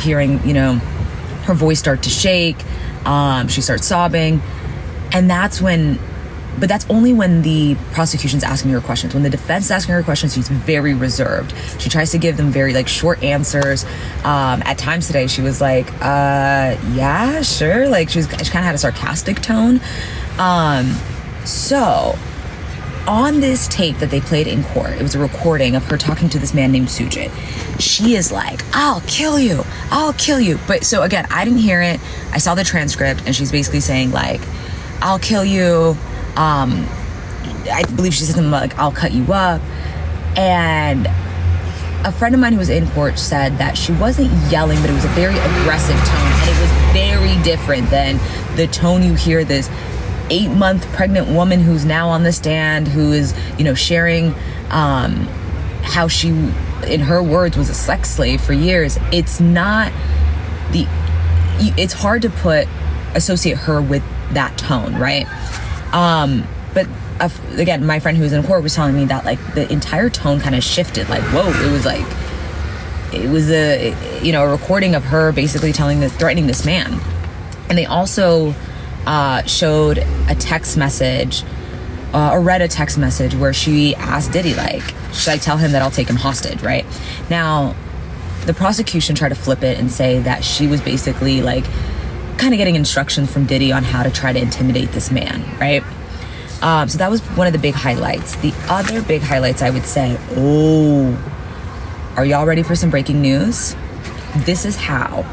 hearing, her voice start to shake. She starts sobbing. And that's only when the prosecution's asking her questions. When the defense is asking her questions, she's very reserved. She tries to give them very short answers. At times today, she was like, yeah, sure. She kind of had a sarcastic tone. So on this tape that they played in court, it was a recording of her talking to this man named Sujit. She is like, I'll kill you. But so again, I didn't hear it. I saw the transcript, and she's basically saying I'll kill you. I believe she said something like, I'll cut you up. And a friend of mine who was in court said that she wasn't yelling, but it was a very aggressive tone. And it was very different than the tone you hear this 8-month pregnant woman who's now on the stand, who is, sharing how she, in her words, was a sex slave for years. It's hard to associate her with that tone, right? But again, my friend who was in court was telling me that the entire tone kind of shifted. Whoa, it was a recording of her basically threatening this man. And they also showed a text message, or read a text message where she asked Diddy, should I tell him that I'll take him hostage, right? Now, the prosecution tried to flip it and say that she was basically kind of getting instructions from Diddy on how to try to intimidate this man, right? So that was one of the big highlights. The other big highlights, I would say, are y'all ready for some breaking news? This is how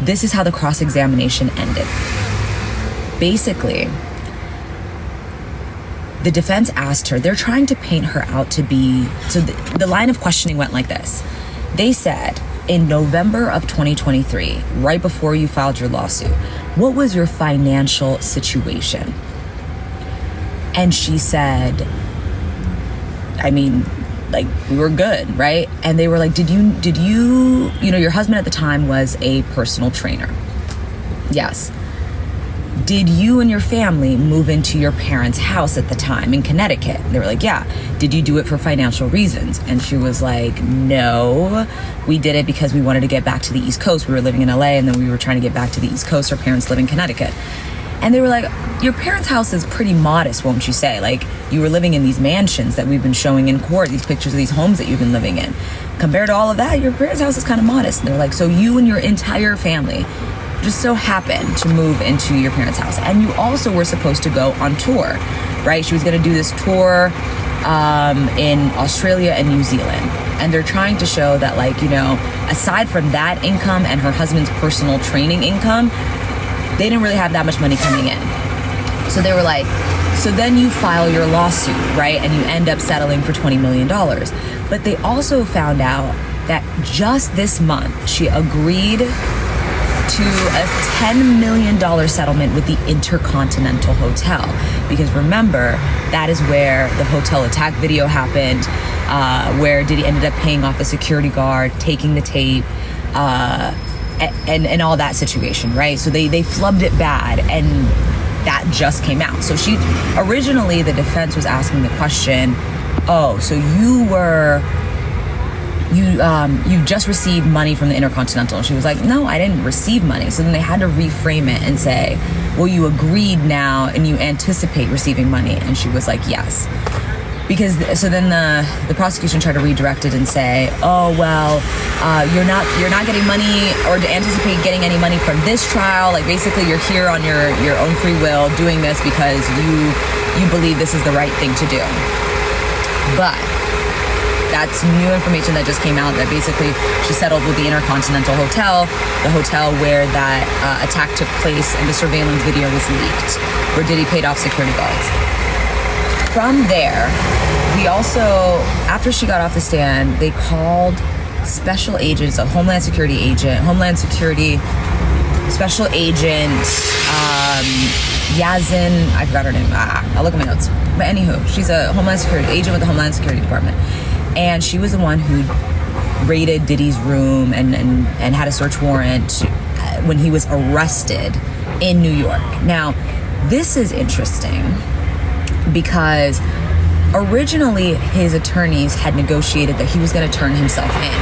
the cross-examination ended. Basically, the defense asked her, they're trying to paint her out to be, so the line of questioning went like this. They said, in November of 2023, right before you filed your lawsuit, what was your financial situation? And she said, we were good, right? And they were like, did you, your husband at the time was a personal trainer. Yes. Did you and your family move into your parents' house at the time in Connecticut? They were like, yeah. Did you do it for financial reasons? And she was like, no, we did it because we wanted to get back to the East Coast. We were living in LA, and then we were trying to get back to the East Coast. Her parents live in Connecticut. And they were like, your parents' house is pretty modest, won't you say? You were living in these mansions that we've been showing in court, these pictures of these homes that you've been living in. Compared to all of that, your parents' house is kind of modest. And they're like, so you and your entire family just so happened to move into your parents' house. And you also were supposed to go on tour, right? She was going to do this tour in Australia and New Zealand. And they're trying to show that, aside from that income and her husband's personal training income, they didn't really have that much money coming in. So they were like, so then you file your lawsuit, right? And you end up settling for $20 million. But they also found out that just this month, she agreed to a $10 million settlement with the Intercontinental Hotel. Because remember, that is where the hotel attack video happened, where Diddy ended up paying off the security guard, taking the tape, and all that situation, right? So they flubbed it bad, and that just came out. So originally the defense was asking the question, so you just received money from the Intercontinental. And she was like, no, I didn't receive money. So then they had to reframe it and say, well, you agreed now and you anticipate receiving money. And she was like, yes. So then the prosecution tried to redirect it and say, you're not getting money or to anticipate getting any money from this trial. Basically you're here on your own free will doing this because you believe this is the right thing to do. But that's new information that just came out, that basically she settled with the Intercontinental Hotel, the hotel where that attack took place and the surveillance video was leaked, where Diddy paid off security guards. From there, we also, after she got off the stand, they called special agents, a Homeland Security Special Agent Yazin, I forgot her name, I'll look at my notes. But anywho, she's a Homeland Security agent with the Homeland Security Department. And she was the one who raided Diddy's room and had a search warrant when he was arrested in New York. Now, this is interesting because originally his attorneys had negotiated that he was going to turn himself in.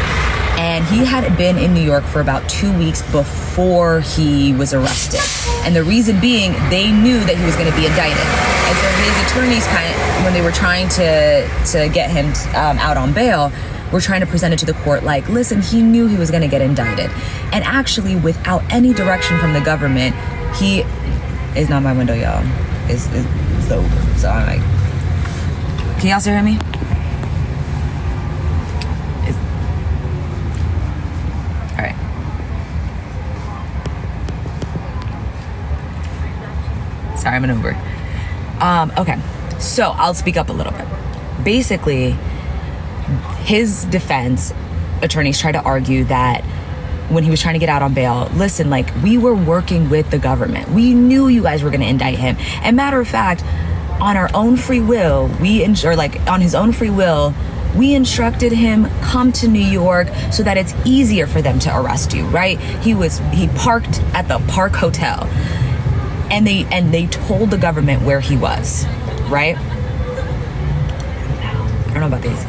And and he had been in New York for about 2 weeks before he was arrested. And the reason being, they knew that he was going to be indicted. And so his attorneys when they were trying to get him out on bail, were trying to present it to the court like, listen, he knew he was going to get indicted. And actually, without any direction from the government, he is not my window, y'all. It's over. So I'm like, can y'all still hear me? All right. Sorry, I'm an Uber. Okay, so I'll speak up a little bit. Basically, his defense attorneys tried to argue that when he was trying to get out on bail, listen, like, we were working with the government. We knew you guys were going to indict him. And matter of fact, on our own free will, on his own free will, we instructed him, come to New York so that it's easier for them to arrest you, right? He parked at the Park Hotel, and they told the government where he was, right? I don't know about these.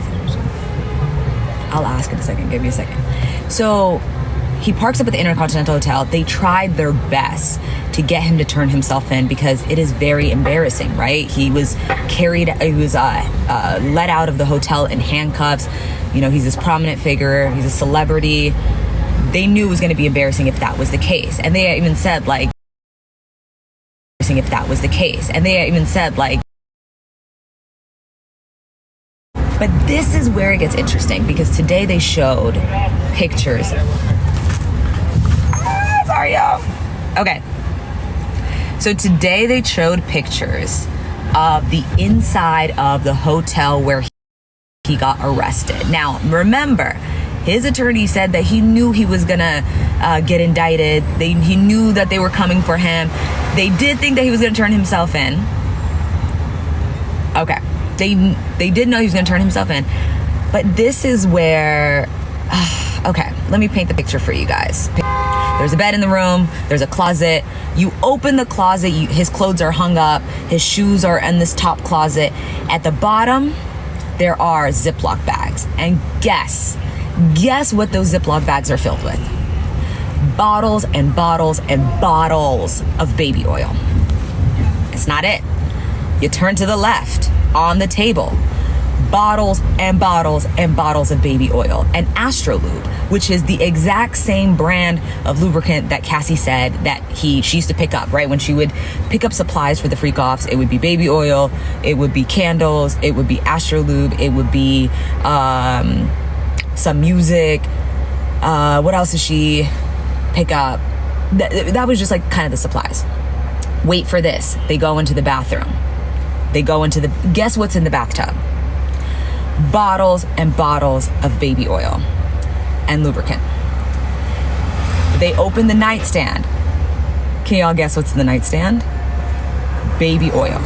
I'll ask in a second. Give me a second. So he parks up at the Intercontinental Hotel. They tried their best to get him to turn himself in because it is very embarrassing, right? He was let out of the hotel in handcuffs. You know, he's this prominent figure. He's a celebrity. They knew it was going to be embarrassing if that was the case. And they even said, like, but this is where it gets interesting, because today they showed pictures. Sorry, y'all. Okay. So today they showed pictures of the inside of the hotel where he got arrested. Now, remember, his attorney said that he knew he was gonna get indicted. He knew that they were coming for him. They did think that he was gonna turn himself in. Okay. They did know he was going to turn himself in. But this is where, okay, let me paint the picture for you guys. There's a bed in the room. There's a closet. You open the closet. His clothes are hung up. His shoes are in this top closet. At the bottom, there are Ziploc bags. And guess what those Ziploc bags are filled with? Bottles and bottles and bottles of baby oil. It's not it. You turn to the left. On the table, bottles and bottles and bottles of baby oil and Astrolube, which is the exact same brand of lubricant that Cassie said that she used to pick up, right? When she would pick up supplies for the freak offs, it would be baby oil, it would be candles, it would be Astrolube, it would be some music. What else did she pick up? That was just like kind of the supplies. Wait for this. They go into the bathroom. Guess what's in the bathtub? Bottles and bottles of baby oil and lubricant. They open the nightstand. Can y'all guess what's in the nightstand? Baby oil.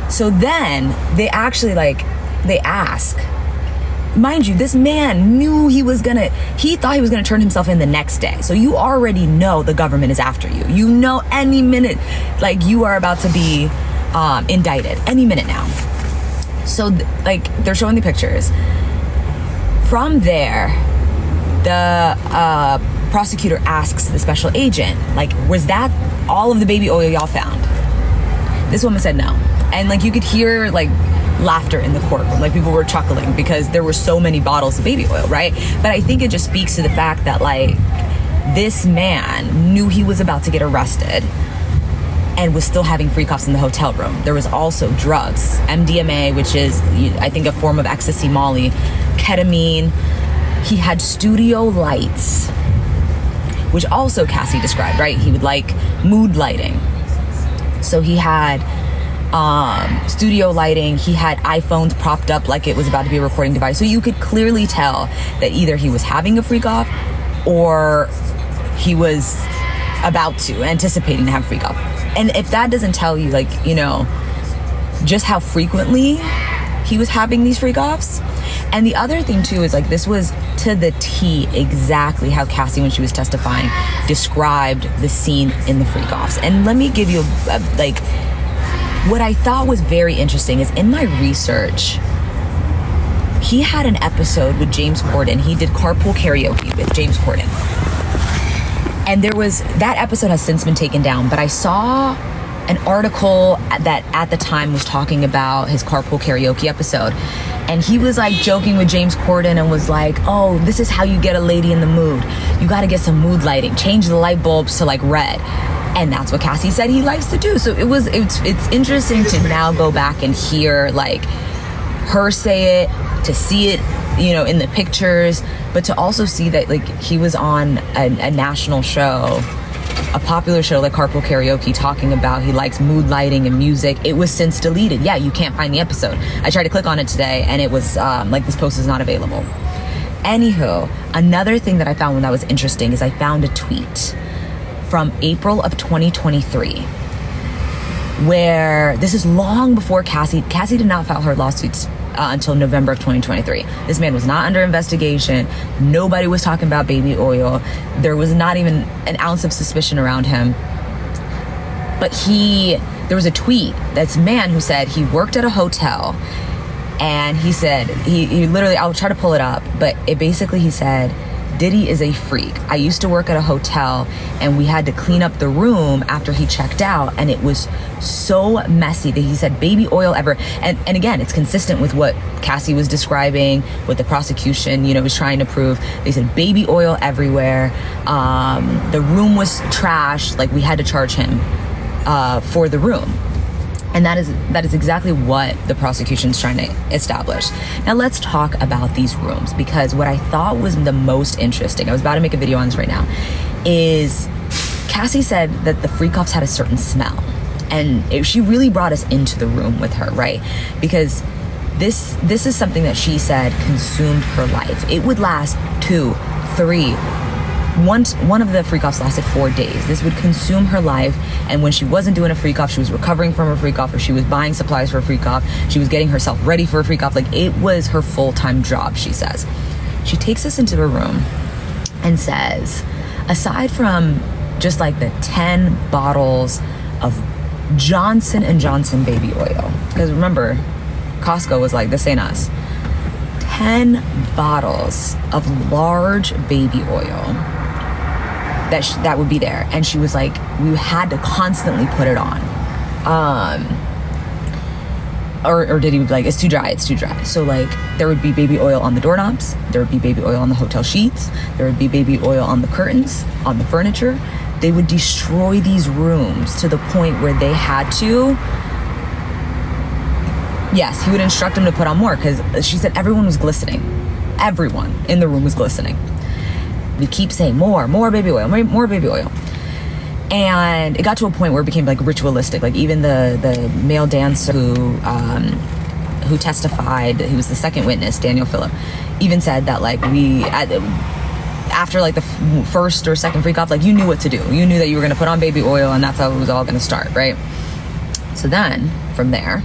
So then they actually they ask, mind you, this man knew he thought he was gonna turn himself in the next day. So you already know the government is after you. You know any minute, you are about to be indicted any minute now. So they're showing the pictures. From there, the prosecutor asks the special agent, was that all of the baby oil y'all found? This woman said no. And you could hear laughter in the courtroom. People were chuckling because there were so many bottles of baby oil, right? But I think it just speaks to the fact that this man knew he was about to get arrested and was still having freak offs in the hotel room. There was also drugs, MDMA, which is, I think, a form of ecstasy molly, ketamine. He had studio lights, which also Cassie described, right? He would like mood lighting. So he had studio lighting. He had iPhones propped up like it was about to be a recording device. So you could clearly tell that either he was having a freak off or he was anticipating to have a freak off. And if that doesn't tell you, just how frequently he was having these freak offs. And the other thing too is this was to the T exactly how Cassie, when she was testifying, described the scene in the freak offs. And let me give you what I thought was very interesting is in my research, he had an episode with James Corden. He did carpool karaoke with James Corden. And that episode has since been taken down, but I saw an article that at the time was talking about his carpool karaoke episode. And he was like joking with James Corden and was like, oh, this is how you get a lady in the mood. You got to get some mood lighting, change the light bulbs to like red. And that's what Cassie said he likes to do. So it's interesting to now go back and hear like her say it, to see it, you know, in the pictures, but to also see that like he was on a national show, a popular show like Carpool Karaoke, talking about he likes mood lighting and music. It was since deleted. Yeah, you can't find the episode. I tried to click on it today and it was like, this post is not available. Anywho, another thing that I found that was interesting is I found a tweet from April of 2023 where this is long before Cassie did not file her lawsuits until November of 2023. This man was not under investigation. Nobody was talking about baby oil. There was not even an ounce of suspicion around him. But there was a tweet that's a man who said he worked at a hotel, and he said, he literally, I'll try to pull it up, but he said, Diddy is a freak. I used to work at a hotel and we had to clean up the room after he checked out, and it was so messy that he said baby oil ever. And again, it's consistent with what Cassie was describing, what the prosecution, you know, was trying to prove. They said baby oil everywhere. The room was trashed. Like, we had to charge him for the room. And that is exactly what the prosecution's trying to establish. Now let's talk about these rooms, because what I thought was the most interesting, I was about to make a video on this right now, is Cassie said that the freak-offs had a certain smell. And she really brought us into the room with her, right? Because this is something that she said consumed her life. It would last 2, 3, one of the freak-offs lasted 4 days. This would consume her life, and when she wasn't doing a freak-off, she was recovering from her freak-off, or she was buying supplies for a freak-off, she was getting herself ready for a freak-off. Like, it was her full-time job, she says. She takes us into a room and says, aside from just like the 10 bottles of Johnson & Johnson baby oil, because remember, Costco was like, this ain't us, 10 bottles of large baby oil that would be there. And she was like, we had to constantly put it on. Or Diddy would be like, it's too dry. So like, there would be baby oil on the doorknobs, there would be baby oil on the hotel sheets, there would be baby oil on the curtains, on the furniture. They would destroy these rooms to the point where they had to, yes, he would instruct them to put on more, because she said everyone was glistening. Everyone in the room was glistening. We keep saying more baby oil, more baby oil. And it got to a point where it became like ritualistic. Like, even the male dancer who testified, he was the second witness, Daniel Phillip, even said that like after like the first or second freak off, like, you knew what to do. You knew that you were going to put on baby oil, and that's how it was all going to start, right? So then from there,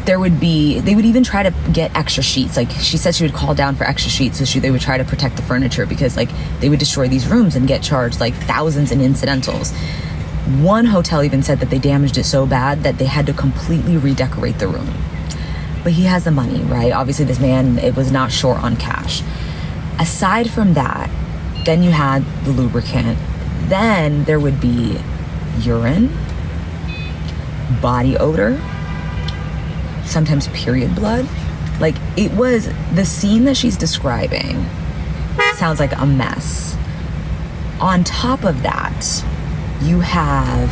they would even try to get extra sheets. Like, she said she would call down for extra sheets, so they would try to protect the furniture, because like they would destroy these rooms and get charged like thousands in incidentals. One hotel even said that they damaged it so bad that they had to completely redecorate the room. But he has the money, right? Obviously this man, it was not short on cash. Aside from that, then you had the lubricant. Then there would be urine, body odor, sometimes period blood. Like, it was, the scene that she's describing sounds like a mess. On top of that, you have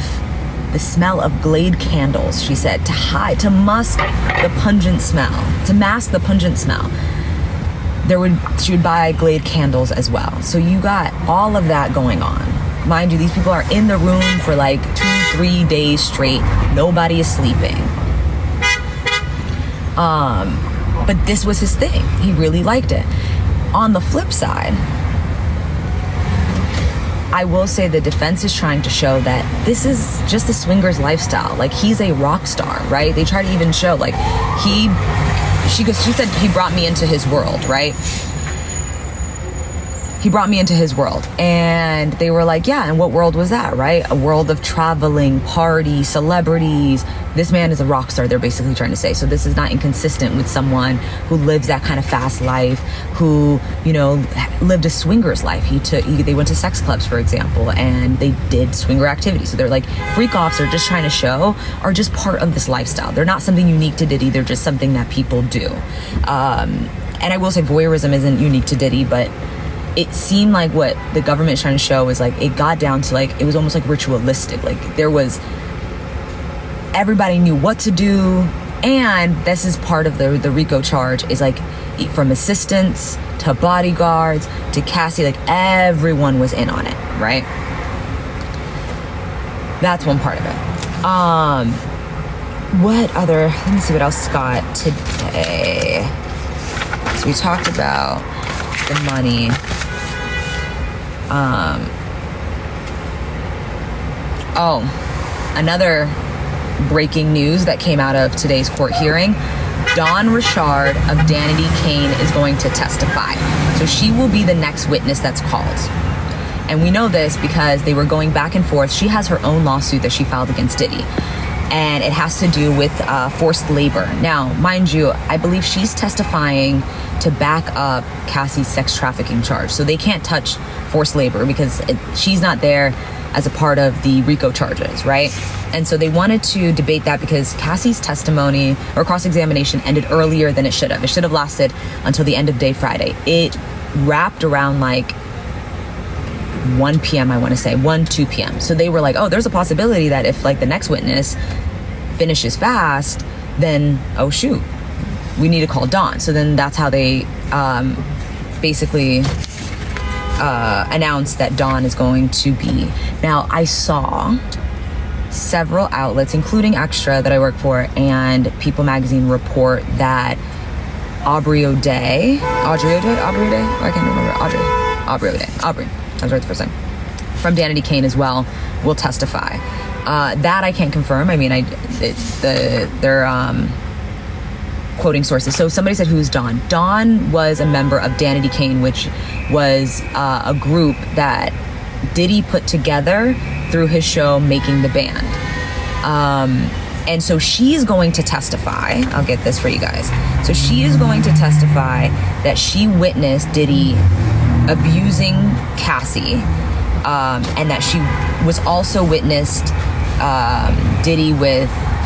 the smell of Glade candles, she said, to mask the pungent smell. She would buy Glade candles as well. So you got all of that going on. Mind you, these people are in the room for like 2-3 days straight. Nobody is sleeping. But this was his thing. He really liked it. On the flip side, I will say the defense is trying to show that this is just a swinger's lifestyle. Like, he's a rock star, right? They try to even show, like, she said he brought me into his world, right? he brought me into his world. And they were like, yeah, and what world was that, right? A world of traveling, party, celebrities. This man is a rock star, they're basically trying to say. So this is not inconsistent with someone who lives that kind of fast life, who, you know, lived a swinger's life. They went to sex clubs, for example, and they did swinger activities. So they're like, freak offs are just trying to show, are just part of this lifestyle. They're not something unique to Diddy, they're just something that people do. And I will say voyeurism isn't unique to Diddy, but it seemed like what the government is trying to show is like, it got down to like, it was almost like ritualistic. Like there was, everybody knew what to do. And this is part of the RICO charge, is like from assistants to bodyguards to Cassie, like everyone was in on it, right? That's one part of it. What other, let me see what else got today. So we talked about the money. Another breaking news that came out of today's court hearing. Dawn Richard of Danity Kane is going to testify. So she will be the next witness that's called. And we know this because they were going back and forth. She has her own lawsuit that she filed against Diddy. And it has to do with forced labor. Now, mind you, I believe she's testifying to back up Cassie's sex trafficking charge. So they can't touch forced labor because she's not there as a part of the RICO charges, right? And so they wanted to debate that because Cassie's testimony or cross-examination ended earlier than it should have. It should have lasted until the end of day Friday. It wrapped around like 1 p.m. I want to say 2 p.m. So they were like, oh, there's a possibility that if like the next witness finishes fast, then oh shoot, we need to call Dawn. So then that's how they basically announced that Dawn is going to be. Now I saw several outlets, including Extra that I work for, and People Magazine report that Aubrey O'Day, I can't remember, Aubrey O'Day, I was right the first time, from Danity Kane as well, will testify. That I can't confirm. I mean, they're quoting sources. So somebody said, who's Dawn? Dawn was a member of Danity Kane, which was a group that Diddy put together through his show Making the Band. And so she's going to testify. I'll get this for you guys. So she is going to testify that she witnessed Diddy abusing Cassie, and that she was also witnessed Diddy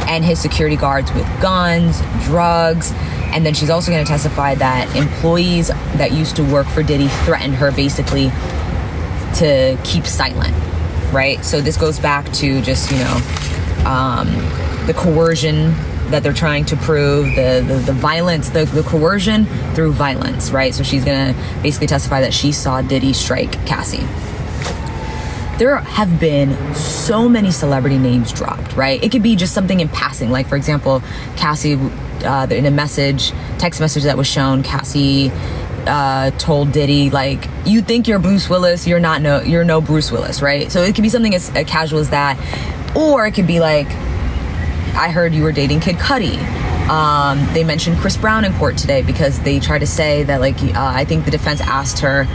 and his security guards with guns, drugs, and then she's also going to testify that employees that used to work for Diddy threatened her basically to keep silent, right? So this goes back to just, you know, the coercion that they're trying to prove, the violence, the coercion through violence, right? So she's gonna basically testify that she saw Diddy strike Cassie. There have been so many celebrity names dropped, right? It could be just something in passing, like for example, Cassie, in a text message that was shown, Cassie told Diddy, like, you think you're Bruce Willis, you're no Bruce Willis, right? So it could be something as casual as that, or it could be like, I heard you were dating Kid Cudi. They mentioned Chris Brown in court today because they tried to say that, like, I think the defense asked her,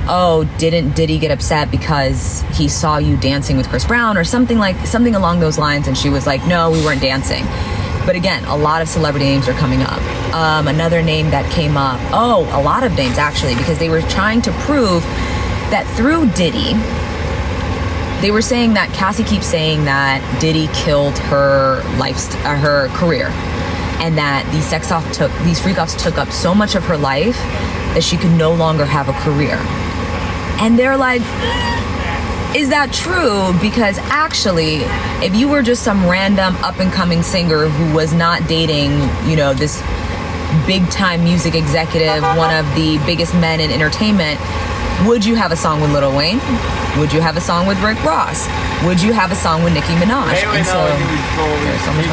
oh, didn't Diddy get upset because he saw you dancing with Chris Brown or something along those lines? And she was like, no, we weren't dancing. But again, a lot of celebrity names are coming up. Another name that came up, a lot of names actually, because they were trying to prove that through Diddy, they were saying that Cassie keeps saying that Diddy killed her her career, and that these freak-offs took up so much of her life that she could no longer have a career. And they're like, is that true? Because actually, if you were just some random up-and-coming singer who was not dating, you know, this big-time music executive, one of the biggest men in entertainment, would you have a song with Lil Wayne? Would you have a song with Rick Ross? Would you have a song with Nicki Minaj? And so there's so much